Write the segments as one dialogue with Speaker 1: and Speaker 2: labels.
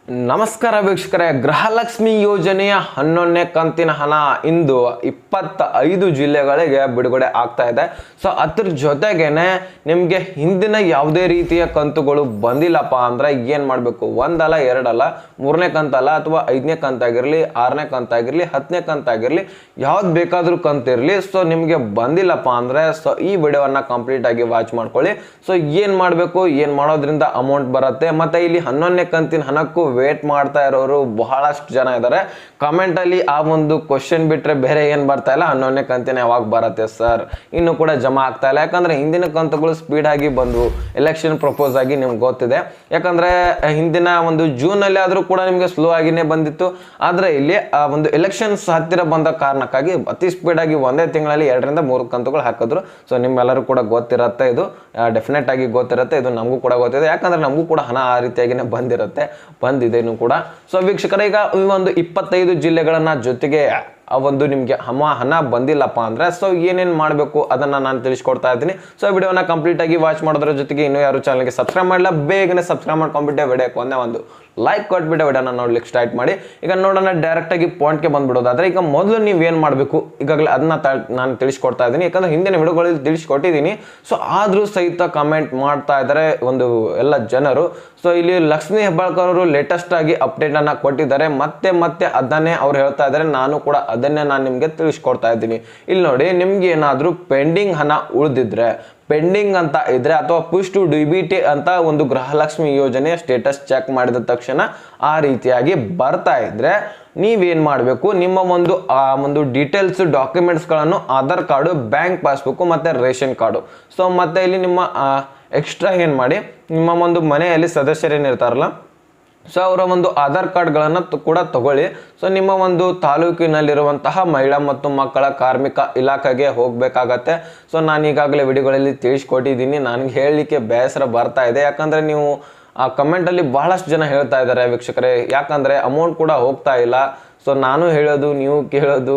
Speaker 1: ನಮಸ್ಕಾರ ವೀಕ್ಷಕರೇ, ಗೃಹಲಕ್ಷ್ಮಿ ಯೋಜನೆಯ 11ನೇ ಕಂತಿನ ಹಣ ಇಂದು 25 ಜಿಲ್ಲೆಗಳಿಗೆ ಬಿಡುಗಡೆ ಆಗ್ತಾ ಇದೆ. ಸೊ ಅದ್ರ ಜೊತೆಗೇನೆ ನಿಮಗೆ ಹಿಂದಿನ ಯಾವುದೇ ರೀತಿಯ ಕಂತುಗಳು ಬಂದಿಲ್ಲಪ್ಪ ಅಂದ್ರೆ ಏನು ಮಾಡಬೇಕು? ಒಂದಲ್ಲ ಎರಡಲ್ಲ, 3ನೇ ಕಂತಲ್ಲ ಅಥವಾ 5ನೇ ಕಂತಾಗಿರಲಿ, 6ನೇ ಕಂತಾಗಿರಲಿ, 10ನೇ ಕಂತಾಗಿರಲಿ, ಯಾವ್ದು ಬೇಕಾದ್ರೂ ಕಂತಿರಲಿ. ಸೊ ನಿಮಗೆ ಬಂದಿಲ್ಲಪ್ಪ ಅಂದ್ರೆ ಸೊ ಈ ವಿಡಿಯೋವನ್ನ ಕಂಪ್ಲೀಟ್ ಆಗಿ ವಾಚ್ ಮಾಡ್ಕೊಳ್ಳಿ. ಸೊ ಏನು ಮಾಡಬೇಕು, ಏನು ಮಾಡೋದ್ರಿಂದ ಅಮೌಂಟ್ ಬರುತ್ತೆ, ಮತ್ತೆ ಇಲ್ಲಿ 11ನೇ ಕಂತಿನ ಹಣಕ್ಕೂ ವೇಟ್ ಮಾಡ್ತಾ ಇರೋರು ಬಹಳಷ್ಟು ಜನ ಇದ್ದಾರೆ. ಕಮೆಂಟ್ ಅಲ್ಲಿ ಆ ಒಂದು ಕ್ವಶನ್ ಬಿಟ್ರೆ ಬೇರೆ ಏನ್ ಬರ್ತಾ ಇಲ್ಲ, 11ನೇ ಕಂತಿನ ಯಾವಾಗ ಬರುತ್ತೆ ಸರ್, ಇನ್ನು ಕೂಡ ಜಮಾ ಆಗ್ತಾ ಇಲ್ಲ. ಯಾಕಂದ್ರೆ ಹಿಂದಿನ ಕಂತುಗಳು ಸ್ಪೀಡ್ ಆಗಿ ಬಂದ್ವು, ಎಲೆಕ್ಷನ್ ಪ್ರಪೋಸ್ ಆಗಿ ನಿಮ್ಗೆ ಗೊತ್ತಿದೆ. ಯಾಕಂದ್ರೆ ಹಿಂದಿನ ಒಂದು ಜೂನ್ ಅಲ್ಲಿ ಆದ್ರೂ ಕೂಡ ನಿಮ್ಗೆ ಸ್ಲೋ ಆಗಿನೇ ಬಂದಿತ್ತು. ಆದ್ರೆ ಇಲ್ಲಿ ಆ ಒಂದು ಎಲೆಕ್ಷನ್ಸ್ ಹತ್ತಿರ ಬಂದ ಕಾರಣಕ್ಕಾಗಿ ಅತಿ ಸ್ಪೀಡ್ ಆಗಿ ಒಂದೇ ತಿಂಗಳಲ್ಲಿ 2 ರಿಂದ 3 ಕಂತುಗಳು ಹಾಕಿದ್ರು. ಸೊ ನಿಮ್ಮೆಲ್ಲರೂ ಕೂಡ ಗೊತ್ತಿರುತ್ತೆ, ಇದು ಡೆಫಿನೆಟ್ ಆಗಿ ಗೊತ್ತಿರುತ್ತೆ, ಇದು ನಮಗೂ ಕೂಡ ಗೊತ್ತಿದೆ. ಯಾಕಂದ್ರೆ ನಮಗೂ ಕೂಡ ಹಣ ಆ ರೀತಿಯಾಗಿನೇ ಬಂದಿದೆ ಕೂಡ. ಸೊ ವೀಕ್ಷಕರ, ಈಗ ಈ ಒಂದು 25 ಜಿಲ್ಲೆಗಳನ್ನ ಜೊತೆಗೆ ಆ ಒಂದು ನಿಮಗೆ ಹಣ ಬಂದಿಲ್ಲಪ್ಪ ಅಂದ್ರೆ ಸೊ ಏನೇನು ಮಾಡಬೇಕು ಅದನ್ನ ನಾನು ತಿಳಿಸ್ಕೊಡ್ತಾ ಇದ್ದೀನಿ. ಸೊ ವಿಡಿಯೋನ ಕಂಪ್ಲೀಟ್ ಆಗಿ ವಾಚ್ ಮಾಡೋದ್ರ ಜೊತೆಗೆ ಇನ್ನೂ ಯಾರು ಚಾನಲ್ಗೆ ಸಬ್ಸ್ಕ್ರೈಬ್ ಮಾಡಿಲ್ಲ, ಬೇಗನೆ ಸಬ್ಸ್ಕ್ರೈಬ್ ಮಾಡ್ಕೊಂಡ್ಬಿಟ್ಟೆ, ವಿಡಿಯೋಕ್ಕೆ ಒಂದು ಲೈಕ್ ಕೊಟ್ಬಿಟ್ಟೆ ವಿಡಿಯೋನ ನೋಡ್ಲಿಕ್ಕೆ ಸ್ಟಾರ್ಟ್ ಮಾಡಿ. ಈಗ ನೋಡೋಣ, ಡೈರೆಕ್ಟ್ ಆಗಿ ಪಾಯಿಂಟ್ಗೆ ಬಂದ್ಬಿಡೋದಾದ್ರೆ, ಈಗ ಮೊದಲು ನೀವೇನು ಮಾಡಬೇಕು ಈಗಾಗಲೇ ಅದನ್ನ ನಾನು ತಿಳಿಸ್ಕೊಡ್ತಾ ಇದ್ದೀನಿ. ಯಾಕಂದ್ರೆ ಹಿಂದಿನ ವಿಡಿಯೋಗಳಲ್ಲಿ ತಿಳಿಸ್ಕೊಟ್ಟಿದ್ದೀನಿ. ಸೊ ಆದ್ರೂ ಸಹಿತ ಕಮೆಂಟ್ ಮಾಡ್ತಾ ಇದ್ದಾರೆ ಒಂದು ಎಲ್ಲ ಜನರು. ಸೊ ಇಲ್ಲಿ ಲಕ್ಷ್ಮೀ ಹೆಬ್ಬಾಳ್ಕರ್ ಅವರು ಲೇಟೆಸ್ಟ್ ಆಗಿ ಅಪ್ಡೇಟ್ ಅನ್ನ ಕೊಟ್ಟಿದ್ದಾರೆ. ಮತ್ತೆ ಅದನ್ನೇ ಅವ್ರು ಹೇಳ್ತಾ ಇದ್ದಾರೆ, ನಾನು ಕೂಡ ಅದನ್ನೇ ನಾನು ನಿಮ್ಗೆ ತಿಳಿಸ್ಕೊಡ್ತಾ ಇದ್ದೀನಿ. ಇಲ್ಲಿ ನೋಡಿ, ನಿಮ್ಗೆ ಏನಾದ್ರೂ ಪೆಂಡಿಂಗ್ ಹಣ ಉಳಿದಿದ್ರೆ, ಪೆಂಡಿಂಗ್ ಅಂತ ಇದ್ರೆ ಅಥವಾ ಪುಷ್ ಟು ಡಿಬಿಟಿ ಅಂತ ಒಂದು ಗೃಹಲಕ್ಷ್ಮಿ ಯೋಜನೆಯ ಸ್ಟೇಟಸ್ ಚೆಕ್ ಮಾಡಿದ ತಕ್ಷಣ ಆ ರೀತಿಯಾಗಿ ಬರ್ತಾ ಇದ್ರೆ ನೀವೇನ್ ಮಾಡಬೇಕು, ನಿಮ್ಮ ಒಂದು ಡೀಟೇಲ್ಸ್ ಡಾಕ್ಯುಮೆಂಟ್ಸ್ಗಳನ್ನು ಆಧಾರ್ ಕಾರ್ಡು, ಬ್ಯಾಂಕ್ ಪಾಸ್ಬುಕ್ ಮತ್ತೆ ರೇಷನ್ ಕಾರ್ಡು. ಸೊ ಮತ್ತೆ ಇಲ್ಲಿ ನಿಮ್ಮ ಎಕ್ಸ್ಟ್ರಾ ಏನು ಮಾಡಿ, ನಿಮ್ಮ ಒಂದು ಮನೆಯಲ್ಲಿ ಸದಸ್ಯರೇನಿರ್ತಾರಲ್ಲ ಸೊ ಅವರ ಒಂದು ಆಧಾರ್ ಕಾರ್ಡ್ಗಳನ್ನು ಕೂಡ ತಗೊಳ್ಳಿ. ಸೊ ನಿಮ್ಮ ಒಂದು ತಾಲೂಕಿನಲ್ಲಿರುವಂತಹ ಮಹಿಳಾ ಮತ್ತು ಮಕ್ಕಳ ಕಾರ್ಮಿಕ ಇಲಾಖೆಗೆ ಹೋಗಬೇಕಾಗತ್ತೆ. ಸೊ ನಾನು ಈಗಾಗಲೇ ವಿಡಿಯೋಗಳಲ್ಲಿ ತಿಳಿಸ್ಕೊಟ್ಟಿದ್ದೀನಿ. ನನಗೆ ಹೇಳಲಿಕ್ಕೆ ಬೇಸರ ಬರ್ತಾ ಇದೆ, ಯಾಕಂದರೆ ನೀವು ಆ ಕಮೆಂಟಲ್ಲಿ ಬಹಳಷ್ಟು ಜನ ಹೇಳ್ತಾ ಇದ್ದಾರೆ ವೀಕ್ಷಕರೇ, ಯಾಕಂದರೆ ಅಮೌಂಟ್ ಕೂಡ ಹೋಗ್ತಾ ಇಲ್ಲ. ಸೊ ನಾನು ಹೇಳೋದು ನೀವು ಕೇಳೋದು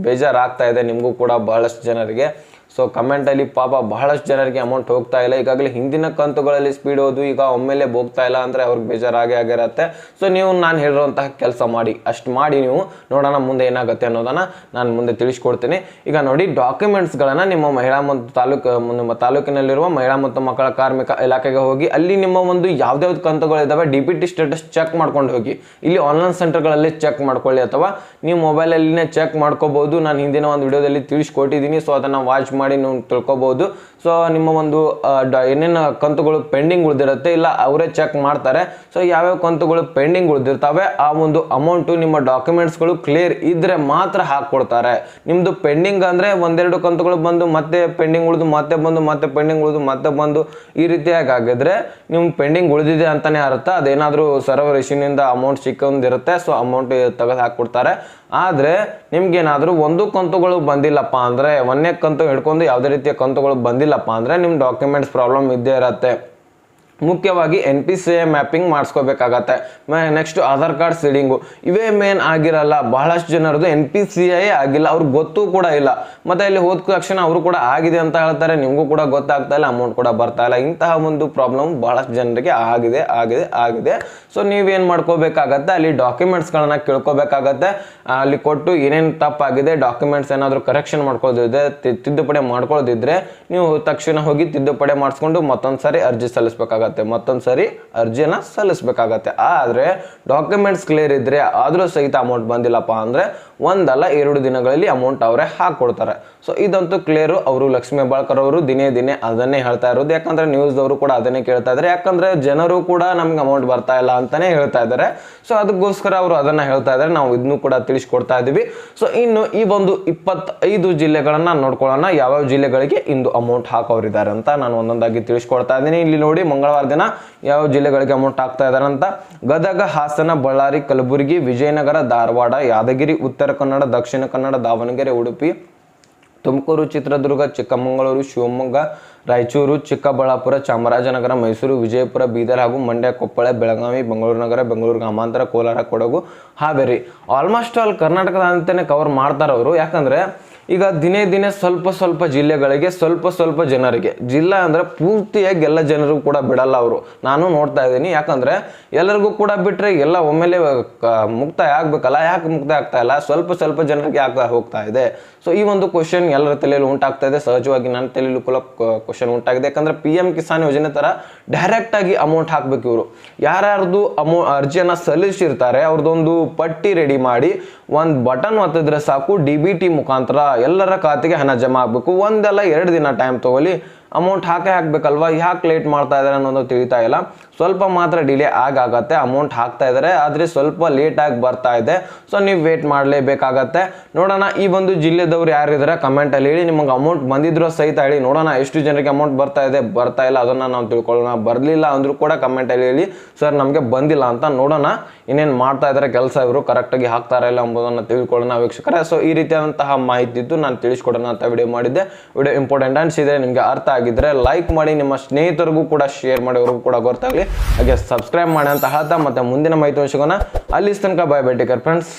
Speaker 1: ಬೇಜಾರಾಗ್ತಾ ಇದೆ ನಿಮಗೂ ಕೂಡ ಬಹಳಷ್ಟು ಜನರಿಗೆ. ಸೊ ಕಮೆಂಟಲ್ಲಿ ಪಾಪ ಬಹಳಷ್ಟು ಜನರಿಗೆ ಅಮೌಂಟ್ ಹೋಗ್ತಾ ಇಲ್ಲ. ಈಗಾಗಲೇ ಹಿಂದಿನ ಕಂತುಗಳಲ್ಲಿ ಸ್ಪೀಡ್ ಹೋದು ಈಗ ಒಮ್ಮೆಲೆ ಹೋಗ್ತಾ ಇಲ್ಲ ಅಂದರೆ ಅವ್ರಿಗೆ ಬೇಜಾರಾಗೇ ಆಗಿರತ್ತೆ. ಸೊ ನೀವು ನಾನು ಹೇಳಿರುವಂತಹ ಕೆಲಸ ಮಾಡಿ, ಅಷ್ಟು ಮಾಡಿ ನೀವು ನೋಡೋಣ ಮುಂದೆ ಏನಾಗುತ್ತೆ ಅನ್ನೋದನ್ನು ನಾನು ಮುಂದೆ ತಿಳಿಸ್ಕೊಡ್ತೀನಿ. ಈಗ ನೋಡಿ, ಡಾಕ್ಯುಮೆಂಟ್ಸ್ಗಳನ್ನು ನಿಮ್ಮ ನಿಮ್ಮ ತಾಲೂಕಿನಲ್ಲಿರುವ ಮಹಿಳಾ ಮತ್ತು ಮಕ್ಕಳ ಕಾರ್ಮಿಕ ಇಲಾಖೆಗೆ ಹೋಗಿ ಅಲ್ಲಿ ನಿಮ್ಮ ಒಂದು ಯಾವ್ದಾವ್ದು ಕಂತುಗಳಿದ್ದಾವೆ DBT ಸ್ಟೇಟಸ್ ಚೆಕ್ ಮಾಡ್ಕೊಂಡು ಹೋಗಿ. ಇಲ್ಲಿ ಆನ್ಲೈನ್ ಸೆಂಟರ್ಗಳಲ್ಲಿ ಚೆಕ್ ಮಾಡ್ಕೊಳ್ಳಿ ಅಥವಾ ನೀವು ಮೊಬೈಲಲ್ಲಿನೇ ಚೆಕ್ ಮಾಡ್ಕೋಬಹುದು. ನಾನು ಹಿಂದಿನ ಒಂದು ವಿಡಿಯೋದಲ್ಲಿ ತಿಳಿಸ್ಕೊಟ್ಟಿದ್ದೀನಿ. ಸೊ ಅದನ್ನು ವಾಚ್ ಮಾಡಿ ನೀವು ತಿಳ್ಕೊಬಹುದು. ಸೊ ನಿಮ್ಮ ಒಂದು ಏನೇನು ಕಂತುಗಳು ಪೆಂಡಿಂಗ್ ಉಳಿದಿರುತ್ತೆ ಇಲ್ಲ ಅವರೇ ಚೆಕ್ ಮಾಡ್ತಾರೆ. ಸೊ ಯಾವ್ಯಾವ ಕಂತುಗಳು ಪೆಂಡಿಂಗ್ ಉಳಿದಿರ್ತವೆ ಆ ಒಂದು ಅಮೌಂಟು ನಿಮ್ಮ ಡಾಕ್ಯುಮೆಂಟ್ಸ್ಗಳು ಕ್ಲಿಯರ್ ಇದ್ರೆ ಮಾತ್ರ ಹಾಕ್ಕೊಡ್ತಾರೆ. ನಿಮ್ಮದು ಪೆಂಡಿಂಗ್ ಅಂದರೆ ಒಂದೆರಡು ಕಂತುಗಳು ಬಂದು ಮತ್ತೆ ಪೆಂಡಿಂಗ್ ಉಳಿದು ಮತ್ತೆ ಬಂದು ಮತ್ತೆ ಪೆಂಡಿಂಗ್ ಉಳಿದು ಮತ್ತೆ ಬಂದು ಈ ರೀತಿಯಾಗಿ ಆಗಿದ್ರೆ ನಿಮ್ಮ ಪೆಂಡಿಂಗ್ ಉಳಿದಿದೆ ಅಂತಾನೆ ಅರ್ಥ. ಅದೇನಾದರೂ ಸರ್ವರ್ ಇಶ್ಯೂನಿಂದ ಅಮೌಂಟ್ ಸಿಕ್ಕೊಂಡಿರುತ್ತೆ. ಸೊ ಅಮೌಂಟ್ ತೆಗೆದು ಹಾಕ್ಕೊಡ್ತಾರೆ. ಆದರೆ ನಿಮ್ಗೇನಾದರೂ ಒಂದು ಕಂತುಗಳು ಬಂದಿಲ್ಲಪ್ಪ ಅಂದರೆ, 1ನೇ ಕಂತು ಹಿಡ್ಕೊಂಡು ಯಾವುದೇ ರೀತಿಯ ಕಂತುಗಳು ಬಂದಿಲ್ಲಪ್ಪ ಅಂದರೆ ನಿಮ್ಮ ಡಾಕ್ಯುಮೆಂಟ್ಸ್ ಪ್ರಾಬ್ಲಮ್ ಇದ್ದೇ ಇರುತ್ತೆ. ಮುಖ್ಯವಾಗಿ NPCI ಮ್ಯಾಪಿಂಗ್ ಮಾಡಿಸ್ಕೋಬೇಕಾಗತ್ತೆ. ನೆಕ್ಸ್ಟ್ ಆಧಾರ್ ಕಾರ್ಡ್ ಸೀಡಿಂಗು, ಇವೇ ಮೇನ್ ಆಗಿರಲ್ಲ. ಬಹಳಷ್ಟು ಜನರದು NPCI ಆಗಿಲ್ಲ, ಅವ್ರಿಗೆ ಗೊತ್ತೂ ಕೂಡ ಇಲ್ಲ. ಮತ್ತು ಇಲ್ಲಿ ಹೋದ ತಕ್ಷಣ ಅವರು ಕೂಡ ಆಗಿದೆ ಅಂತ ಹೇಳ್ತಾರೆ, ನಿಮಗೂ ಕೂಡ ಗೊತ್ತಾಗ್ತಾ ಇಲ್ಲ, ಅಮೌಂಟ್ ಕೂಡ ಬರ್ತಾ ಇಲ್ಲ. ಇಂತಹ ಒಂದು ಪ್ರಾಬ್ಲಮ್ ಬಹಳಷ್ಟು ಜನರಿಗೆ ಆಗಿದೆ. ಸೊ ನೀವೇನು ಮಾಡ್ಕೋಬೇಕಾಗತ್ತೆ, ಅಲ್ಲಿ ಡಾಕ್ಯುಮೆಂಟ್ಸ್ಗಳನ್ನ ಕೇಳ್ಕೋಬೇಕಾಗತ್ತೆ. ಅಲ್ಲಿ ಕೊಟ್ಟು ಏನೇನು ತಪ್ಪಾಗಿದೆ, ಡಾಕ್ಯುಮೆಂಟ್ಸ್ ಏನಾದರೂ ಕರೆಕ್ಷನ್ ಮಾಡ್ಕೊಳ್ಳೋದಿದೆ, ತಿದ್ದುಪಡಿ ಮಾಡ್ಕೊಳ್ಳೋದಿದ್ರೆ ನೀವು ತಕ್ಷಣ ಹೋಗಿ ತಿದ್ದುಪಡಿ ಮಾಡಿಸ್ಕೊಂಡು ಮತ್ತೊಂದು ಸಾರಿ ಅರ್ಜಿ ಸಲ್ಲಿಸಬೇಕಾಗತ್ತೆ, ಮತ್ತೊಂದು ಸರಿ ಅರ್ಜಿಯನ್ನ ಸಲ್ಲಿಸಬೇಕಾಗತ್ತೆ. ಆದ್ರೆ ಡಾಕ್ಯುಮೆಂಟ್ಸ್ ಕ್ಲಿಯರ್ ಇದ್ರೆ ಆದ್ರೂ ಸಹಿತ ಅಮೌಂಟ್ ಬಂದಿಲ್ಲಪ್ಪ ಅಂದ್ರೆ 1 ಅಲ್ಲ 2 ದಿನಗಳಲ್ಲಿ ಅಮೌಂಟ್ ಅವರೇ ಹಾಕೊಡ್ತಾರೆ. ಸೊ ಇದಂತೂ ಕ್ಲಿಯರ್. ಅವರು ಲಕ್ಷ್ಮೀ ಹೆಬ್ಬಾಳ್ಕರ್ ಅವರು ದಿನೇ ಅದನ್ನೇ ಹೇಳ್ತಾ ಇರೋದು. ಯಾಕಂದ್ರೆ ನ್ಯೂಸ್ ಅವರು ಕೂಡ ಅದನ್ನೇ ಕೇಳ್ತಾ ಇದ್ದಾರೆ. ಯಾಕಂದ್ರೆ ಜನರು ಕೂಡ ನಮ್ಗೆ ಅಮೌಂಟ್ ಬರ್ತಾ ಇಲ್ಲ ಅಂತಾನೆ ಹೇಳ್ತಾ ಇದ್ದಾರೆ. ಸೊ ಅದಕ್ಕೋಸ್ಕರ ಅವರು ಅದನ್ನ ಹೇಳ್ತಾ ಇದ್ದಾರೆ, ನಾವು ಇದನ್ನು ಕೂಡ ತಿಳಿಸ್ಕೊಡ್ತಾ ಇದೀವಿ. ಸೊ ಇನ್ನು ಈ ಒಂದು 25 ಜಿಲ್ಲೆಗಳನ್ನ ನೋಡ್ಕೊಳ್ಳೋಣ, ಯಾವ್ಯಾವ ಜಿಲ್ಲೆಗಳಿಗೆ ಇಂದು ಅಮೌಂಟ್ ಹಾಕೋರಿದ್ದಾರೆ ಅಂತ ನಾನು ಒಂದೊಂದಾಗಿ ತಿಳಿಸ್ಕೊಡ್ತಾ ಇದ್ದೀನಿ. ಇಲ್ಲಿ ನೋಡಿ, ಮಂಗಳವಾರ ದಿನ ಯಾವ ಜಿಲ್ಲೆಗಳಿಗೆ ಅಮೌಂಟ್ ಹಾಕ್ತಾ ಇದ್ದಾರೆ ಅಂತ: ಗದಗ, ಹಾಸನ, ಬಳ್ಳಾರಿ, ಕಲಬುರಗಿ, ವಿಜಯನಗರ, ಧಾರವಾಡ, ಯಾದಗಿರಿ, ಉತ್ತರ ಕನ್ನಡ, ದಕ್ಷಿಣ ಕನ್ನಡ, ದಾವಣಗೆರೆ, ಉಡುಪಿ, ತುಮಕೂರು, ಚಿತ್ರದುರ್ಗ, ಚಿಕ್ಕಮಗಳೂರು, ಶಿವಮೊಗ್ಗ, ರಾಯಚೂರು, ಚಿಕ್ಕಬಳ್ಳಾಪುರ, ಚಾಮರಾಜನಗರ, ಮೈಸೂರು, ವಿಜಯಪುರ, ಬೀದರ್ ಹಾಗೂ ಮಂಡ್ಯ, ಕೊಪ್ಪಳ, ಬೆಳಗಾವಿ, ಬೆಂಗಳೂರು ನಗರ, ಬೆಂಗಳೂರು ಗ್ರಾಮಾಂತರ, ಕೋಲಾರ, ಕೊಡಗು, ಹಾವೇರಿ. ಆಲ್ಮೋಸ್ಟ್ ಆಲ್ ಕರ್ನಾಟಕದ ಅಂತಾನೆ ಕವರ್ ಮಾಡ್ತಾರೆ ಅವರು. ಯಾಕಂದ್ರೆ ಈಗ ದಿನೇ ದಿನೇ ಸ್ವಲ್ಪ ಸ್ವಲ್ಪ ಜಿಲ್ಲೆಗಳಿಗೆ ಸ್ವಲ್ಪ ಜನರಿಗೆ, ಜಿಲ್ಲಾ ಅಂದರೆ ಪೂರ್ತಿಯಾಗಿ ಎಲ್ಲ ಜನರಿಗೂ ಕೂಡ ಬಿಡಲ್ಲ ಅವರು. ನಾನು ನೋಡ್ತಾ ಇದ್ದೀನಿ. ಯಾಕಂದರೆ ಎಲ್ಲರಿಗೂ ಕೂಡ ಬಿಟ್ಟರೆ ಎಲ್ಲ ಒಮ್ಮೆಲೆ ಮುಕ್ತಾಯ ಆಗಬೇಕಲ್ಲ, ಯಾಕೆ ಮುಕ್ತಾಯ ಆಗ್ತಾ ಇಲ್ಲ, ಸ್ವಲ್ಪ ಜನರಿಗೆ ಯಾಕೆ ಹೋಗ್ತಾ ಇದೆ? ಸೊ ಈ ಒಂದು ಕ್ವಶನ್ ಎಲ್ಲರ ತಲೆಯಲ್ಲಿ ಉಂಟಾಗ್ತಾ ಇದೆ. ಸಹಜವಾಗಿ ನನ್ನ ತಲೆಯಲ್ಲೂ ಕೂಡ ಕ್ವಶನ್ ಉಂಟಾಗಿದೆ. ಯಾಕಂದರೆ PM ಕಿಸಾನ್ ಯೋಜನೆ ಥರ ಡೈರೆಕ್ಟಾಗಿ ಅಮೌಂಟ್ ಹಾಕಬೇಕು ಇವರು. ಯಾರ್ಯಾರ್ದು ಅರ್ಜಿಯನ್ನು ಸಲ್ಲಿಸಿರ್ತಾರೆ ಅವ್ರದ್ದೊಂದು ಪಟ್ಟಿ ರೆಡಿ ಮಾಡಿ ಒಂದು ಬಟನ್ ಒತ್ತಿದ್ರೆ ಸಾಕು, DBT ಮುಖಾಂತರ ಎಲ್ಲರ ಖಾತೆಗೆ ಹಣ ಜಮಾ ಆಗಬೇಕು. ಒಂದಲ್ಲ 2 ದಿನ ಟೈಮ್ ತಗೊಳ್ಳಿ, ಅಮೌಂಟ್ ಹಾಕಬೇಕಲ್ವಾ? ಯಾಕೆ ಲೇಟ್ ಮಾಡ್ತಾ ಇದ್ದಾರೆ ಅನ್ನೋದು ತಿಳಿತಾ ಇಲ್ಲ. ಸ್ವಲ್ಪ ಮಾತ್ರ ಡಿಲೇ ಆಗತ್ತೆ, ಅಮೌಂಟ್ ಹಾಕ್ತಾ ಇದ್ದಾರೆ, ಆದರೆ ಸ್ವಲ್ಪ ಲೇಟಾಗಿ ಬರ್ತಾ ಇದೆ. ಸೊ ನೀವು ವೇಟ್ ಮಾಡಲೇಬೇಕಾಗತ್ತೆ. ನೋಡೋಣ ಈ ಒಂದು ಜಿಲ್ಲೆದವ್ರು ಯಾರಿದ್ದಾರೆ ಕಮೆಂಟಲ್ಲಿ ಹೇಳಿ. ನಿಮಗೆ ಅಮೌಂಟ್ ಬಂದಿದ್ರು ಸಹಿತ ಹೇಳಿ, ನೋಡೋಣ ಎಷ್ಟು ಜನರಿಗೆ ಅಮೌಂಟ್ ಬರ್ತಾ ಇದೆ, ಬರ್ತಾ ಇಲ್ಲ ಅದನ್ನು ನಾವು ತಿಳ್ಕೊಳ್ಳೋಣ. ಬರಲಿಲ್ಲ ಅಂದರೂ ಕೂಡ ಕಮೆಂಟಲ್ಲಿ ಹೇಳಿ, ಸರ್ ನಮಗೆ ಬಂದಿಲ್ಲ ಅಂತ. ನೋಡೋಣ ಇನ್ನೇನು ಮಾಡ್ತಾ ಇದ್ದಾರೆ ಕೆಲಸ, ಇವರು ಕರೆಕ್ಟಾಗಿ ಹಾಕ್ತಾರ ಇಲ್ಲ ಎಂಬುದನ್ನು ತಿಳ್ಕೊಳ್ಳೋಣ ವೀಕ್ಷಕರೇ. ಸೊ ಈ ರೀತಿಯಾದಂತಹ ಮಾಹಿತಿ ಇದ್ದು ನಾನು ತಿಳಿಸ್ಕೊಡೋಣ ಅಂತ ವಿಡಿಯೋ ಮಾಡಿದ್ದೆ. ವಿಡಿಯೋ ಇಂಪಾರ್ಟೆಂಟ್ ಅನಿಸಿದ್ರೆ, ನಿಮಗೆ ಅರ್ಥ ಆಗಿದ್ರೆ ಲೈಕ್ ಮಾಡಿ, ನಿಮ್ಮ ಸ್ನೇಹಿತರಿಗೂ ಕೂಡ ಶೇರ್ ಮಾಡಿ, ಅವ್ರಿಗೂ ಕೂಡ ಗೊತ್ತಾಗಲಿ. ಹಾಗೆ ಸಬ್ಸ್ಕ್ರೈಬ್ ಮಾಡಿ ಅಂತ ಹೇಳ್ತಾ ಮತ್ತೆ ಮುಂದಿನ ಮಾಹಿತಿ ಸಿಗೋಣ. ಅಲ್ಲಿ ತನಕ bye bye, take care friends.